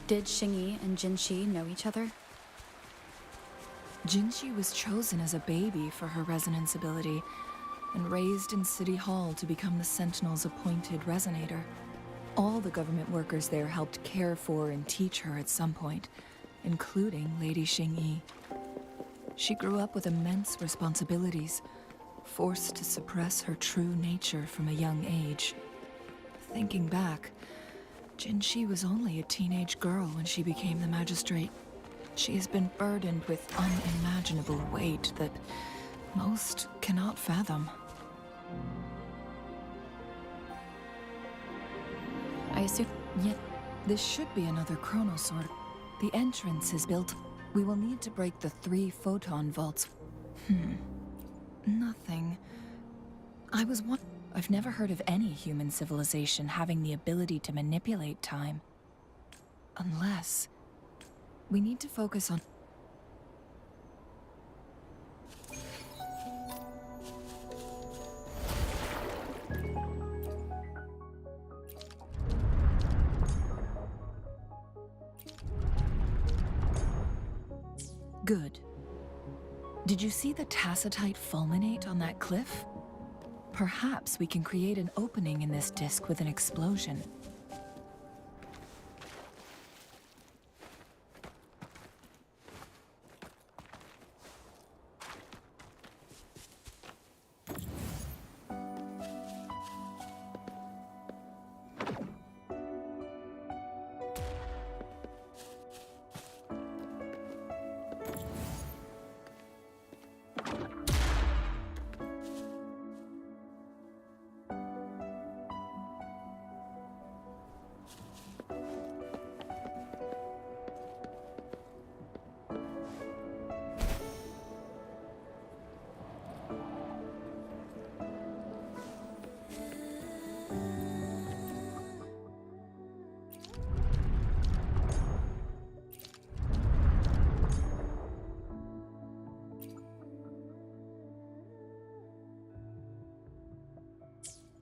Did Xingyi and Jinxi know each other? Jinxi was chosen as a baby for her resonance ability, and raised in City Hall to become the Sentinel's appointed resonator. All the government workers there helped care for and teach her at some point, including Lady Xingyi. She grew up with immense responsibilities, forced to suppress her true nature from a young age. Thinking back, Jinxi was only a teenage girl when she became the magistrate. She has been burdened with unimaginable weight that most cannot fathom. I assume... Yet, this should be another chronosword. The entrance is built. We will need to break the 3 photon vaults. Nothing. I've never heard of any human civilization having the ability to manipulate time. Unless... we need to focus on... Good. Did you see the tacitite fulminate on that cliff? Perhaps we can create an opening in this disk with an explosion.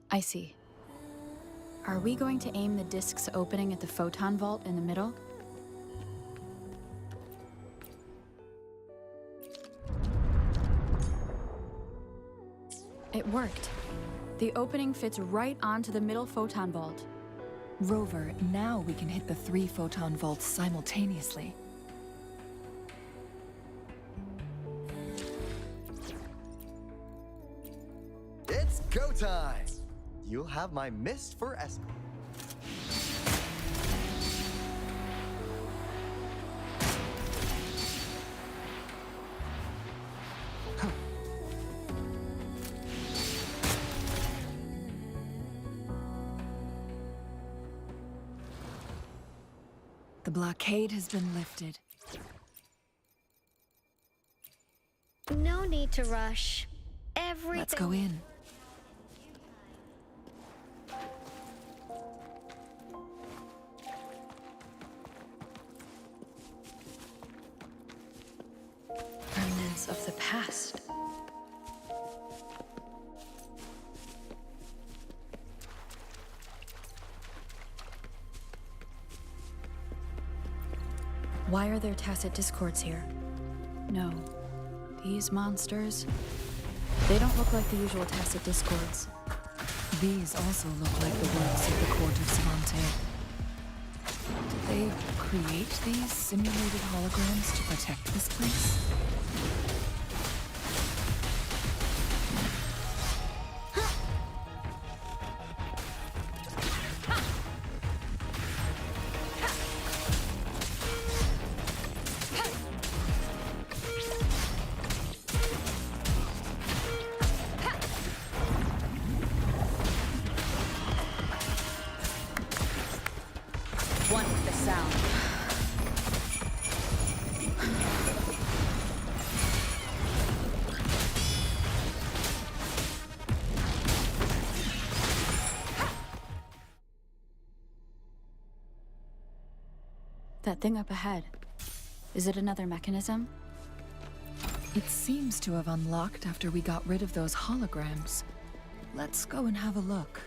I see. Are we going to aim the disk's opening at the photon vault in the middle? It worked. The opening fits right onto the middle photon vault. Rover, now we can hit the 3 photon vaults simultaneously. It's go time! You'll have my mist for escort. The blockade has been lifted. No need to rush. Everything... Let's go in. Remnants of the past. Why are there tacit discords here? No. These monsters... they don't look like the usual tacit discords. These also look like the works of the court of Savante. Did they create these simulated holograms to protect this place? One with the sound. That thing up ahead. Is it another mechanism? It seems to have unlocked after we got rid of those holograms. Let's go and have a look.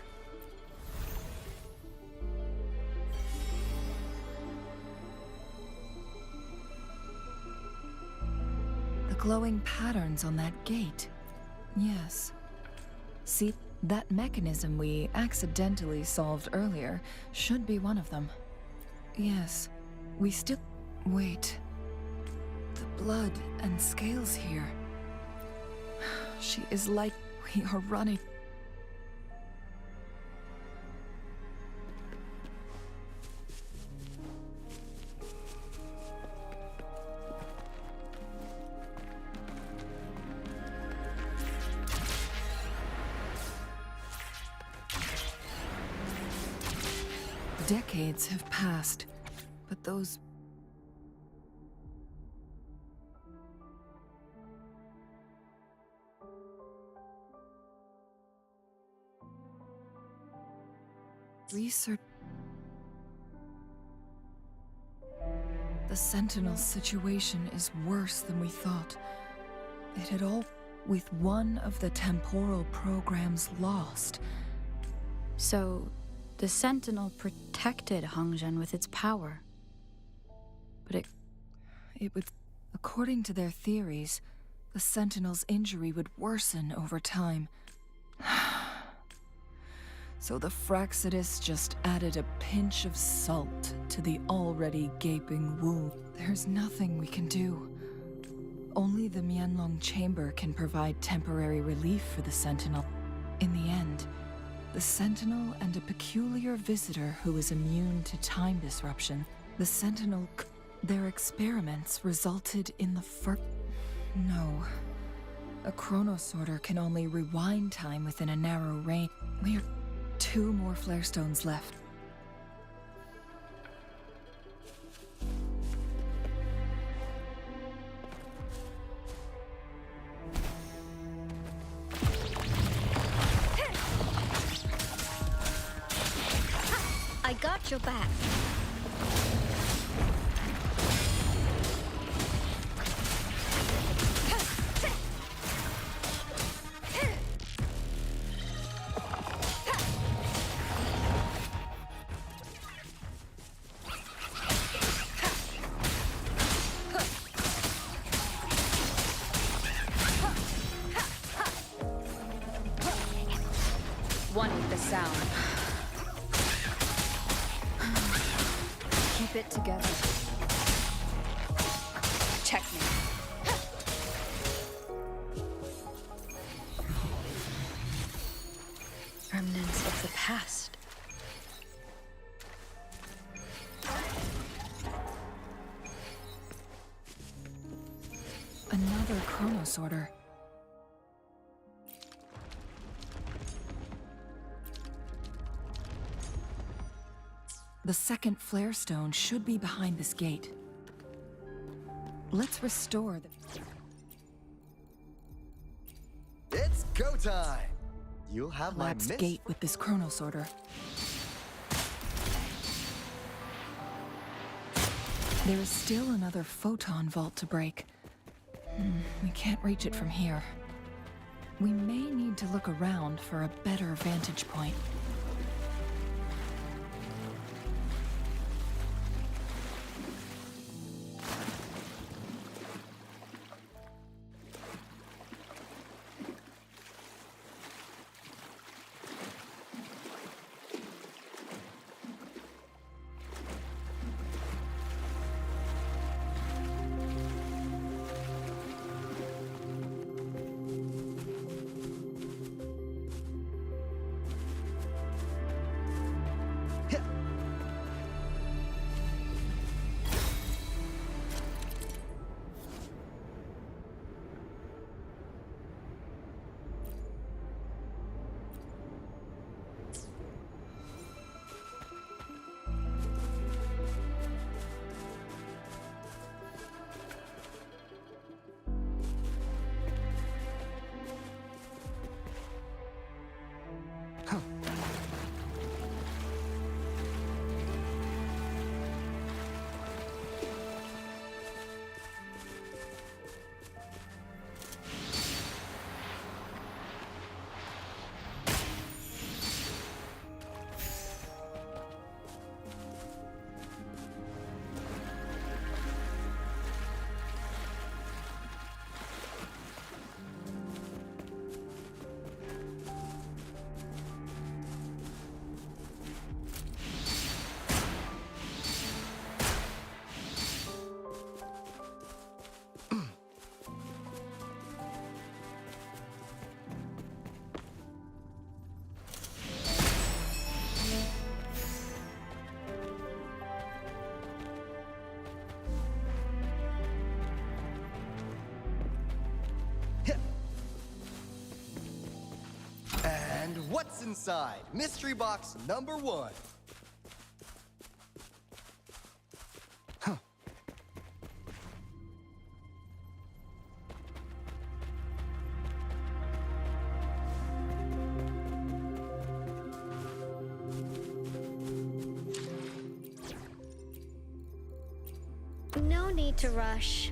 glowing patterns on that gate. Yes. See, that mechanism we accidentally solved earlier should be one of them. Yes, we still... Wait. The blood and scales here. She is like we are running. Decades have passed, but those... research... The Sentinel's situation is worse than we thought. It had all... with one of the temporal programs lost. So, the Sentinel protected Hongzhen with its power. But it would... According to their theories, the Sentinel's injury would worsen over time. So the Fraxidus just added a pinch of salt to the already gaping wound. There's nothing we can do. Only the Mianlong Chamber can provide temporary relief for the Sentinel. In the end, the Sentinel and a peculiar visitor who is immune to time disruption. The Sentinel... Their experiments resulted in the No. A chronosorter can only rewind time within a narrow range. We're 2 more flare stones left. I got your back. wanted the sound. Keep it together. Checkmate. Remnants of the past. Another chronosorter. The second flare stone should be behind this gate. Let's restore the... It's go time! You'll have my collapsed gate with this chronosorter. There is still another photon vault to break. We can't reach it from here. We may need to look around for a better vantage point. What's inside? Mystery box number 1. Huh. No need to rush.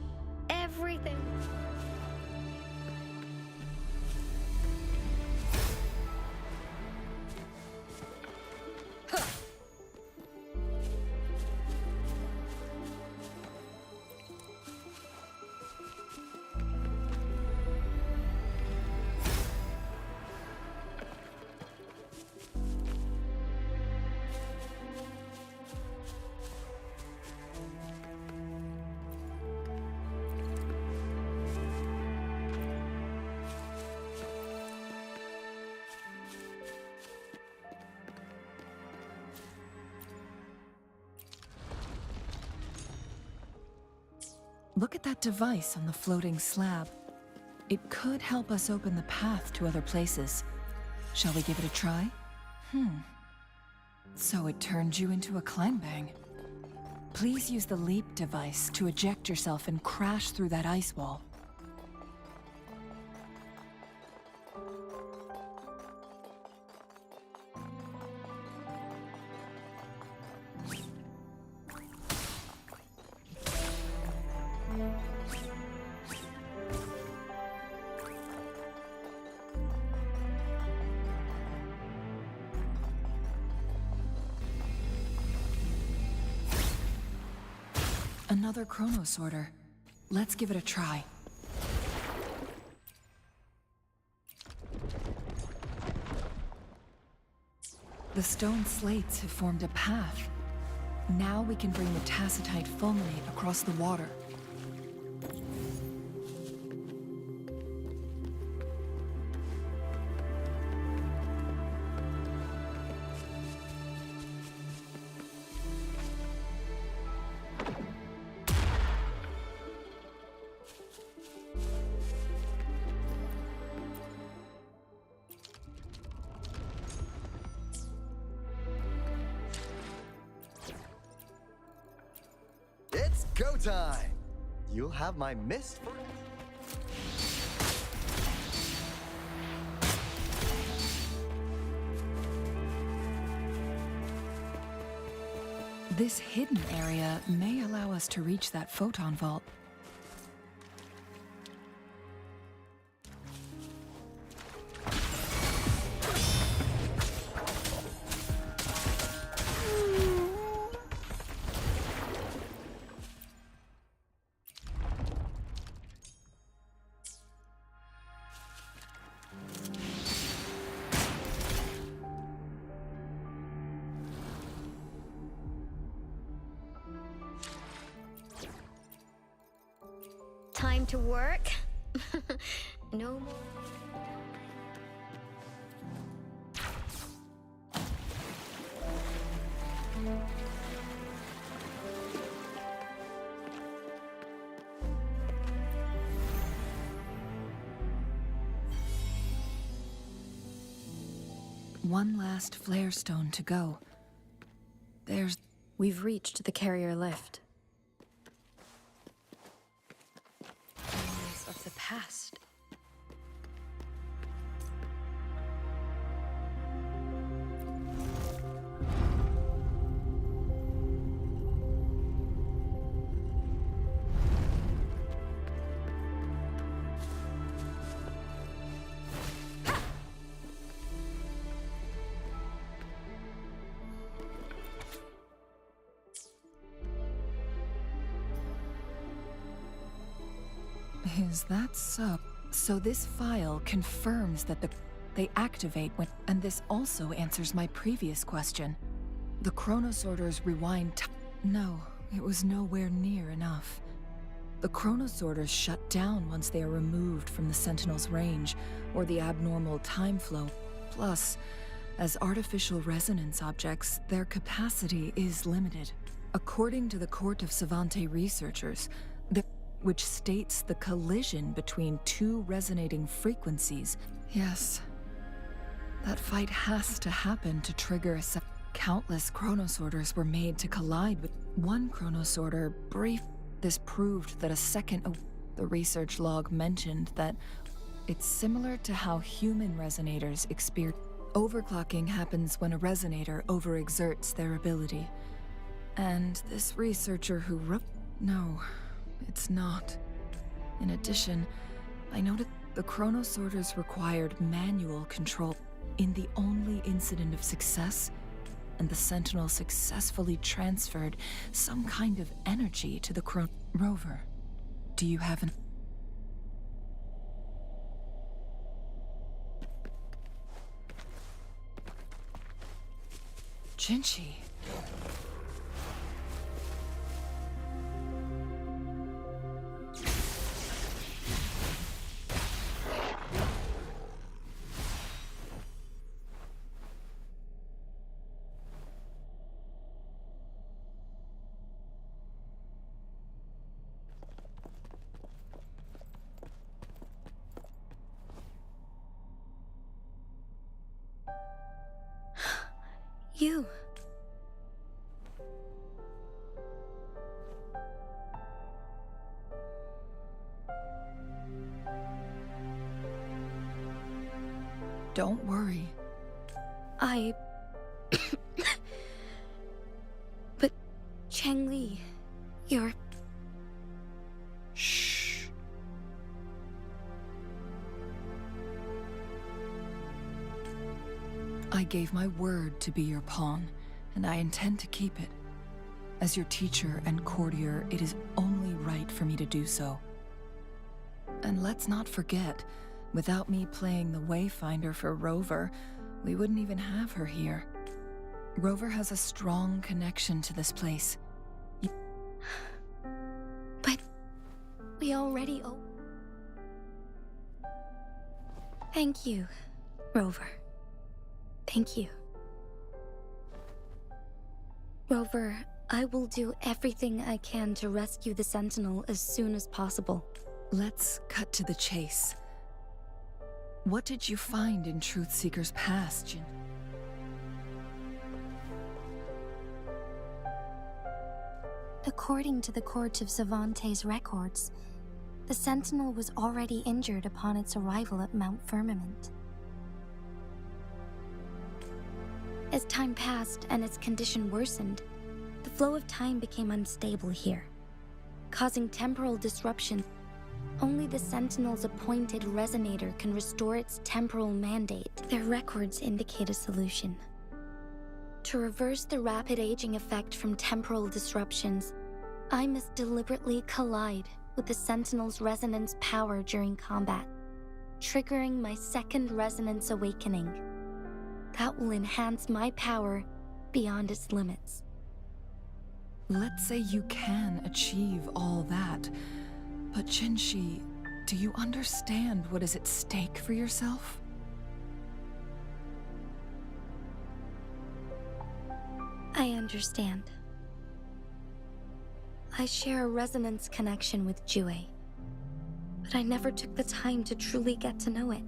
Everything. Look at that device on the floating slab. It could help us open the path to other places. Shall we give it a try? So it turned you into a climb-bang. Please use the leap device to eject yourself and crash through that ice wall. Another chrono sorter. Let's give it a try. The stone slates have formed a path. Now we can bring the tacitite fulminate across the water. It's go time! You'll have my mist for... This hidden area may allow us to reach that photon vault. Time to work? No more. One last flare stone to go. We've reached the carrier lift. Memories of the past. Is that so? So this file confirms that they activate when... And this also answers my previous question. The chronosorters rewind No, it was nowhere near enough. The chronosorters shut down once they are removed from the Sentinel's range, or the abnormal time flow. Plus, as artificial resonance objects, their capacity is limited. According to the Court of Savante researchers, which states the collision between two resonating frequencies. Yes. That fight has to happen to trigger a countless chronosorters were made to collide with one chronosorter brief. This proved that a second. The research log mentioned that it's similar to how human resonators experience. Overclocking happens when a resonator overexerts their ability. And this researcher who wrote. No, it's not. In addition, I noted the chronosorters required manual control. In the only incident of success, and the Sentinel successfully transferred some kind of energy to the rover. Do you have an... Jinchi. You. Don't worry. But Changli, you're... Shh. I gave my word to be your pawn, and I intend to keep it. As your teacher and courtier, it is only right for me to do so. And let's not forget, without me playing the Wayfinder for Rover, we wouldn't even have her here. Rover has a strong connection to this place. But we already owe... Thank you, Rover. Thank you. Rover, I will do everything I can to rescue the Sentinel as soon as possible. Let's cut to the chase. What did you find in Truthseeker's past, Jin? According to the Court of Savante's records, the Sentinel was already injured upon its arrival at Mount Firmament. As time passed and its condition worsened, the flow of time became unstable here, causing temporal disruption. Only the Sentinel's appointed resonator can restore its temporal mandate. Their records indicate a solution. To reverse the rapid aging effect from temporal disruptions, I must deliberately collide with the Sentinel's resonance power during combat, triggering my second resonance awakening. That will enhance my power beyond its limits. Let's say you can achieve all that, but Jinshi, do you understand what is at stake for yourself? I understand. I share a resonance connection with Jue, but I never took the time to truly get to know it.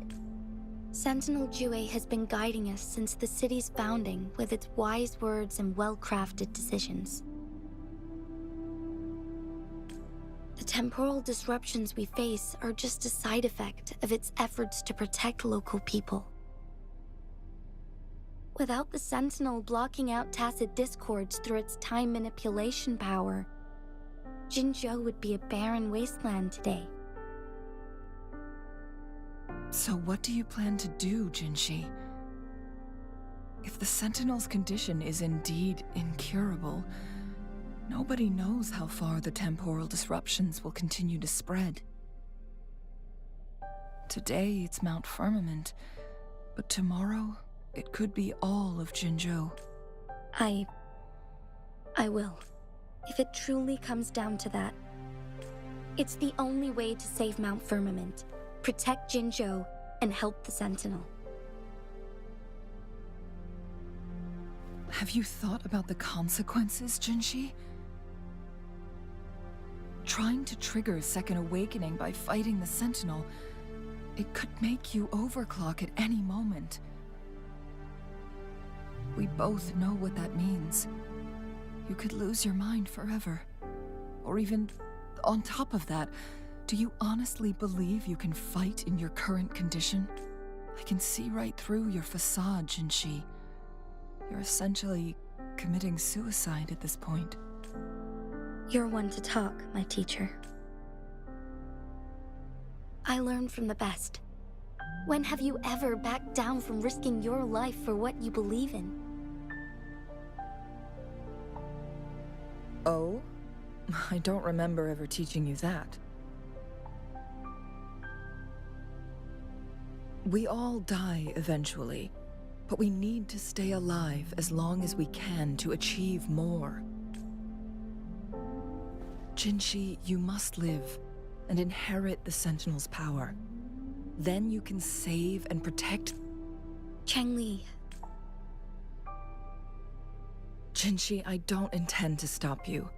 Sentinel Jue has been guiding us since the city's founding with its wise words and well-crafted decisions. The temporal disruptions we face are just a side effect of its efforts to protect local people. Without the Sentinel blocking out tacit discords through its time manipulation power, Jinzhou would be a barren wasteland today. So what do you plan to do, Jinshi? If the Sentinel's condition is indeed incurable, nobody knows how far the temporal disruptions will continue to spread. Today it's Mount Firmament, but tomorrow it could be all of Jinzhou. I will. If it truly comes down to that, it's the only way to save Mount Firmament, protect Jinzhou, and help the Sentinel. Have you thought about the consequences, Jinshi? Trying to trigger a second awakening by fighting the Sentinel, it could make you overclock at any moment. We both know what that means. You could lose your mind forever. Or even, on top of that, do you honestly believe you can fight in your current condition? I can see right through your facade, Jinshi. You're essentially committing suicide at this point. You're one to talk, my teacher. I learn from the best. When have you ever backed down from risking your life for what you believe in? Oh? I don't remember ever teaching you that. We all die eventually, but we need to stay alive as long as we can to achieve more. Jinshi, you must live and inherit the Sentinel's power. Then you can save and protect... Changli. Jinshi, I don't intend to stop you.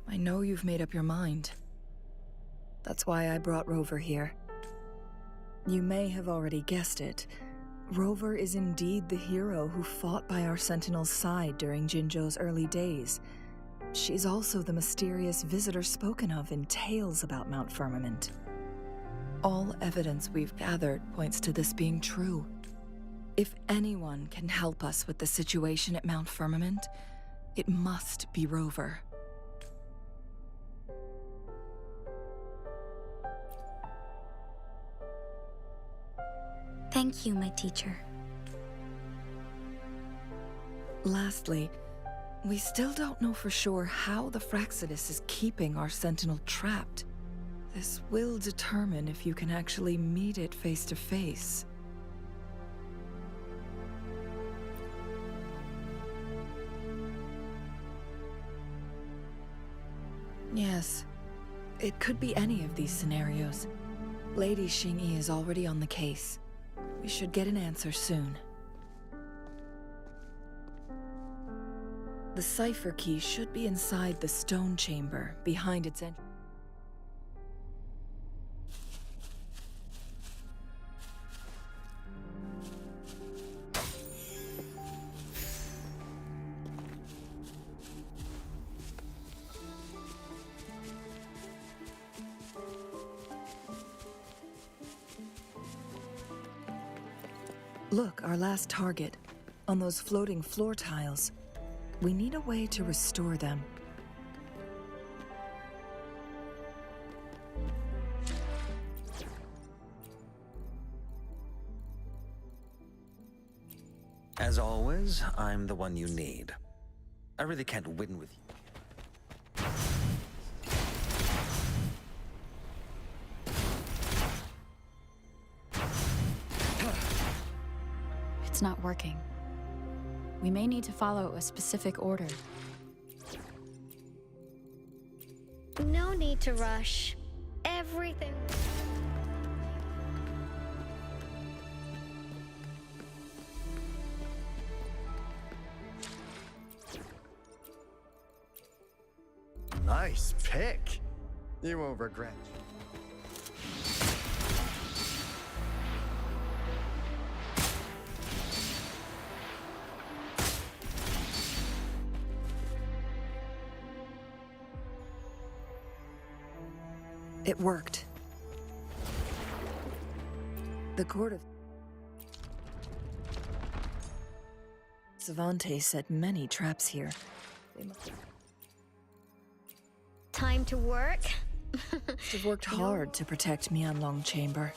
I know you've made up your mind. That's why I brought Rover here. You may have already guessed it. Rover is indeed the hero who fought by our Sentinel's side during Jinzhou's early days. She's also the mysterious visitor spoken of in tales about Mount Firmament. All evidence we've gathered points to this being true. If anyone can help us with the situation at Mount Firmament, it must be Rover. Thank you, my teacher. Lastly, we still don't know for sure how the Fraxidus is keeping our Sentinel trapped. This will determine if you can actually meet it face to face. Yes, it could be any of these scenarios. Lady Xingyi is already on the case. We should get an answer soon. The cipher key should be inside the stone chamber, behind its entrance. Look, our last target, on those floating floor tiles. We need a way to restore them. As always, I'm the one you need. I really can't win with you. It's not working. We may need to follow a specific order. No need to rush. Everything... Nice pick. You won't regret. It worked. The court of Savante set many traps here. They must Time to work? have worked hard to protect Mianlong Chamber.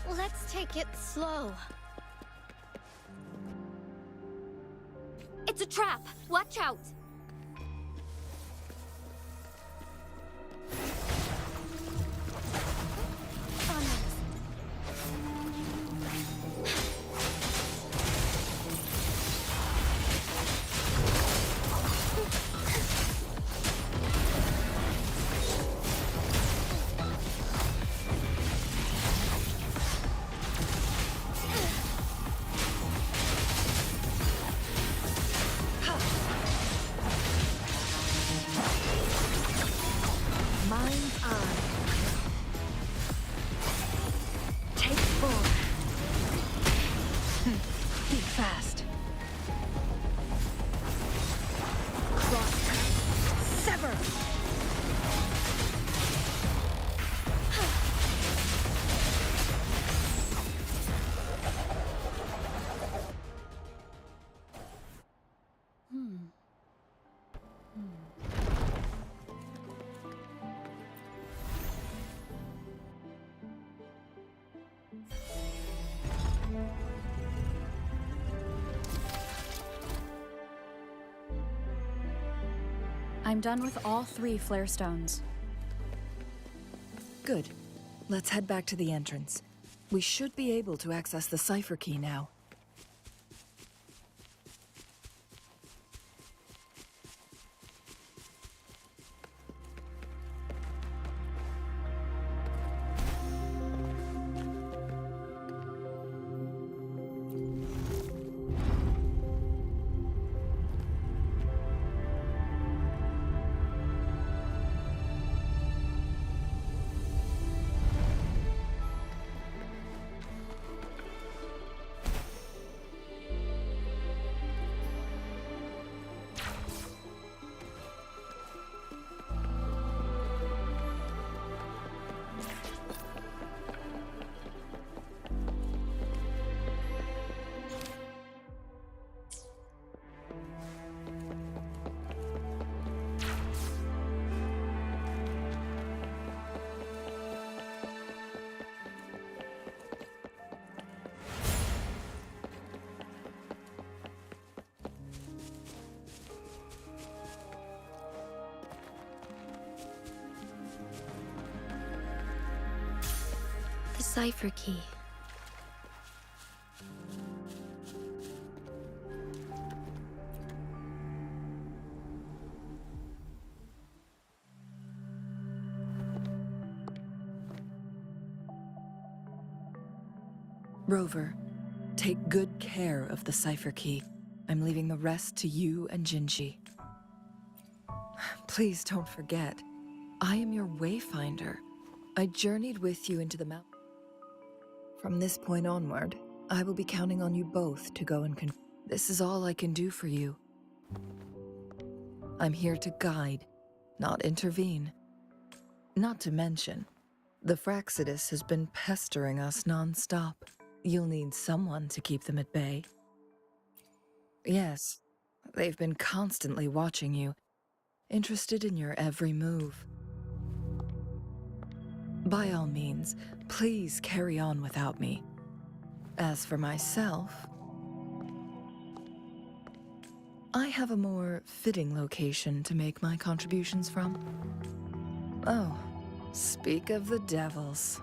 Let's take it slow. It's a trap! Watch out! I'm done with all 3 flare stones. Good. Let's head back to the entrance. We should be able to access the cipher key now. The cipher key. Rover, take good care of the cipher key. I'm leaving the rest to you and Jinji. Please don't forget, I am your wayfinder. I journeyed with you into the mountain. From this point onward, I will be counting on you both to go and This is all I can do for you. I'm here to guide, not intervene. Not to mention, the Fraxidus has been pestering us non-stop. You'll need someone to keep them at bay. Yes, they've been constantly watching you, interested in your every move. By all means, please carry on without me. As for myself, I have a more fitting location to make my contributions from. Oh, speak of the devils.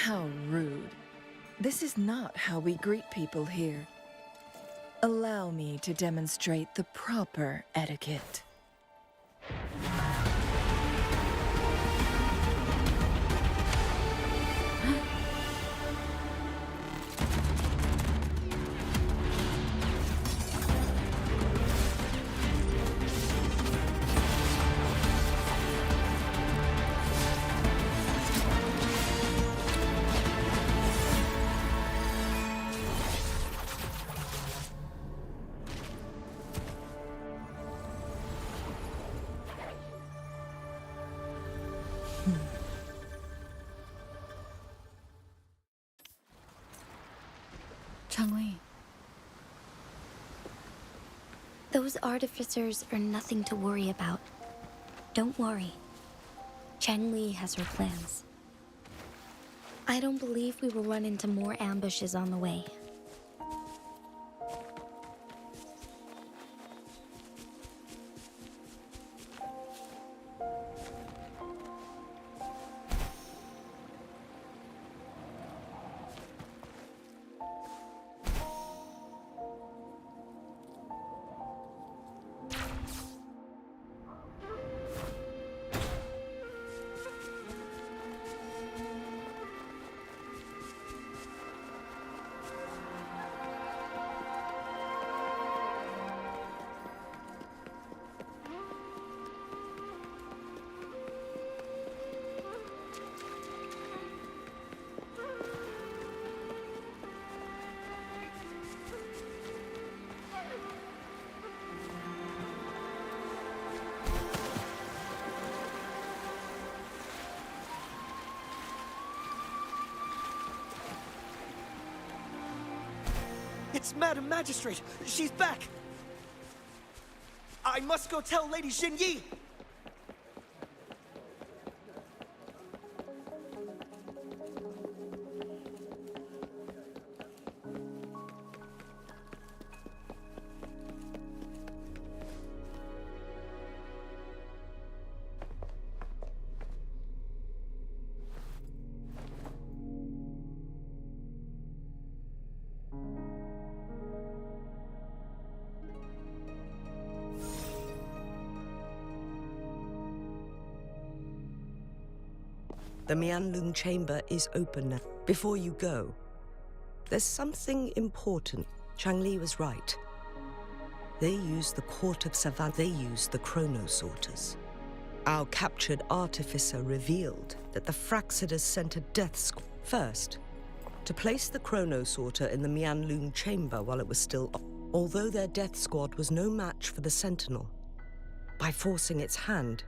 How rude. This is not how we greet people here. Allow me to demonstrate the proper etiquette. Changli. Those artificers are nothing to worry about. Don't worry. Changli has her plans. I don't believe we will run into more ambushes on the way. It's Madam Magistrate! She's back! I must go tell Lady Xinyi! The Mianlun chamber is open now. Before you go, there's something important. Changli was right. They use the court of Savannah. They use the chronosorters. Our captured artificer revealed that the Fraxidus sent a death squad first to place the chronosorter in the Mianlun chamber while it was still on. Although their death squad was no match for the Sentinel, by forcing its hand,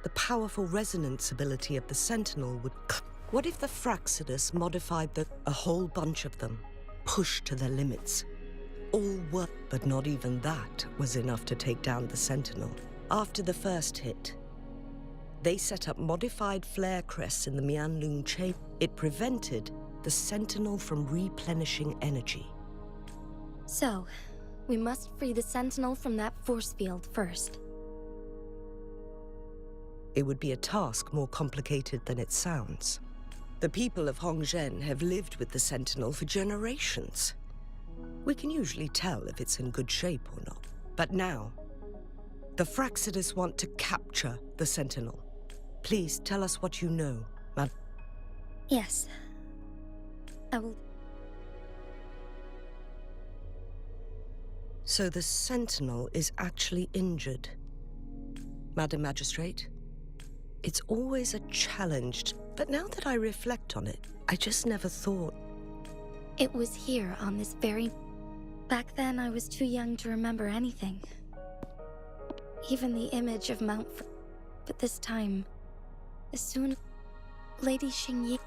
the powerful resonance ability of the Sentinel would... What if the Fraxidus modified a whole bunch of them, pushed to their limits? All work, but not even that was enough to take down the Sentinel. After the first hit, they set up modified flare crests in the Mianlun chamber. It prevented the Sentinel from replenishing energy. So, we must free the Sentinel from that force field first. It would be a task more complicated than it sounds. The people of Hongzhen have lived with the Sentinel for generations. We can usually tell if it's in good shape or not. But now, the Fraxidus want to capture the Sentinel. Please tell us what you know, Madam. Yes. I will... So the Sentinel is actually injured. Madam Magistrate? It's always a challenge, but now that I reflect on it, I just never thought... It was here on this very... Back then, I was too young to remember anything. Even the image of But this time, as soon... Lady Xingyi...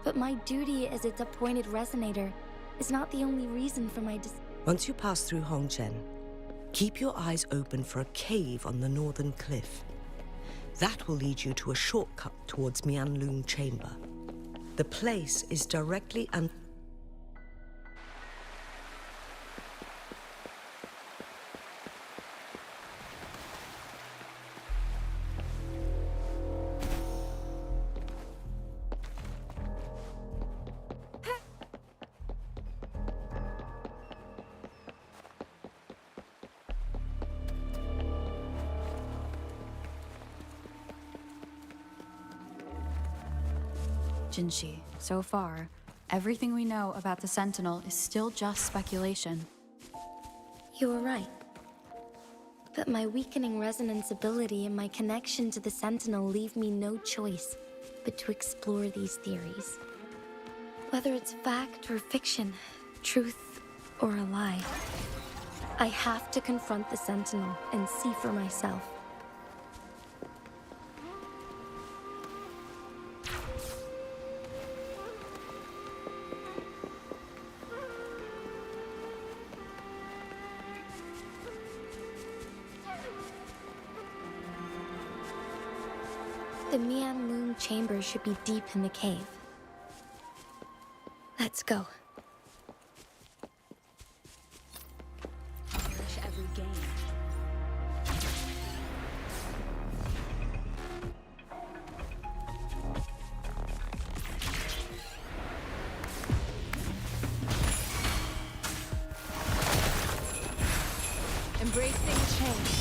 But my duty as its appointed resonator is not the only reason for my Once you pass through Hongzhen, keep your eyes open for a cave on the northern cliff. That will lead you to a shortcut towards Mianlun Chamber. The place is directly and... Jinshi, so far, everything we know about the Sentinel is still just speculation. You were right. But my weakening resonance ability and my connection to the Sentinel leave me no choice but to explore these theories. Whether it's fact or fiction, truth or a lie, I have to confront the Sentinel and see for myself. The Mianlun chamber should be deep in the cave. Let's go. Cherish every game. Embracing change.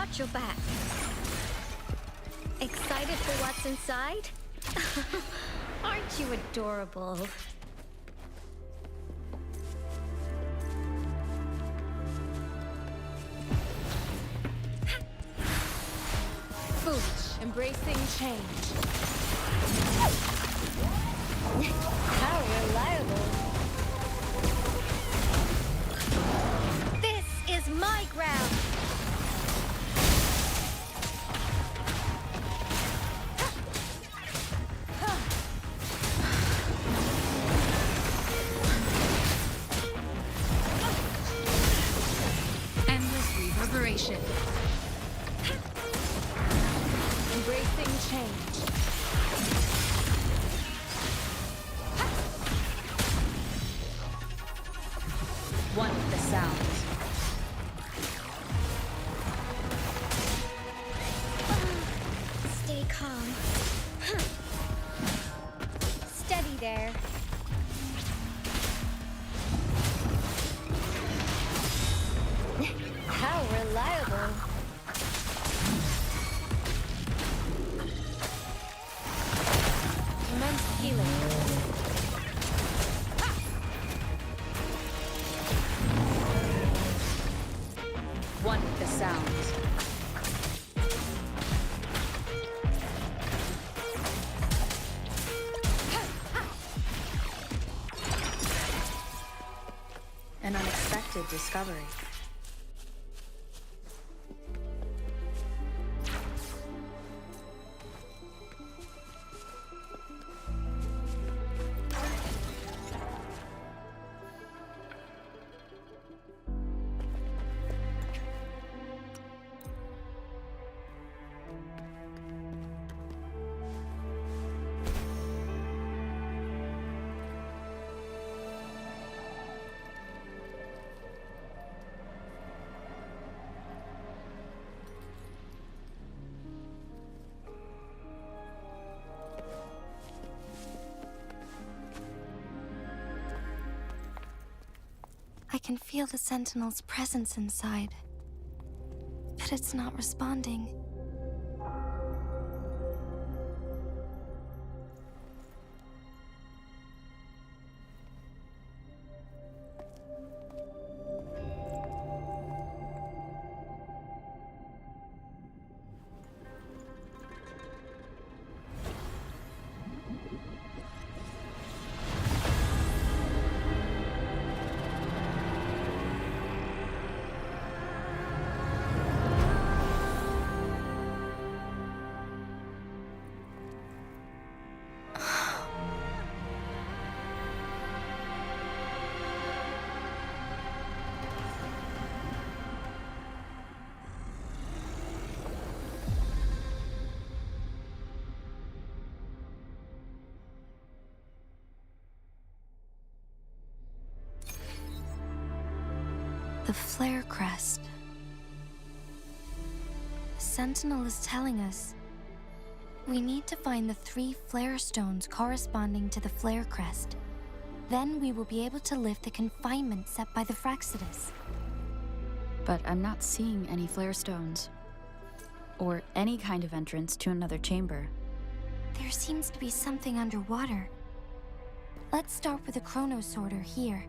Watch your back. Excited for what's inside? Aren't you adorable? Foolish, embracing change. How reliable. This is my ground. Endless reverberation. Embracing change. One with the sounds. Stay calm. Steady there. How reliable. Immense healing. One with the sounds. An unexpected discovery. I can feel the Sentinel's presence inside, but it's not responding. The flare crest. The Sentinel is telling us we need to find the 3 flare stones corresponding to the flare crest. Then we will be able to lift the confinement set by the Fraxidus. But I'm not seeing any flare stones. Or any kind of entrance to another chamber. There seems to be something underwater. Let's start with a chrono sorter here.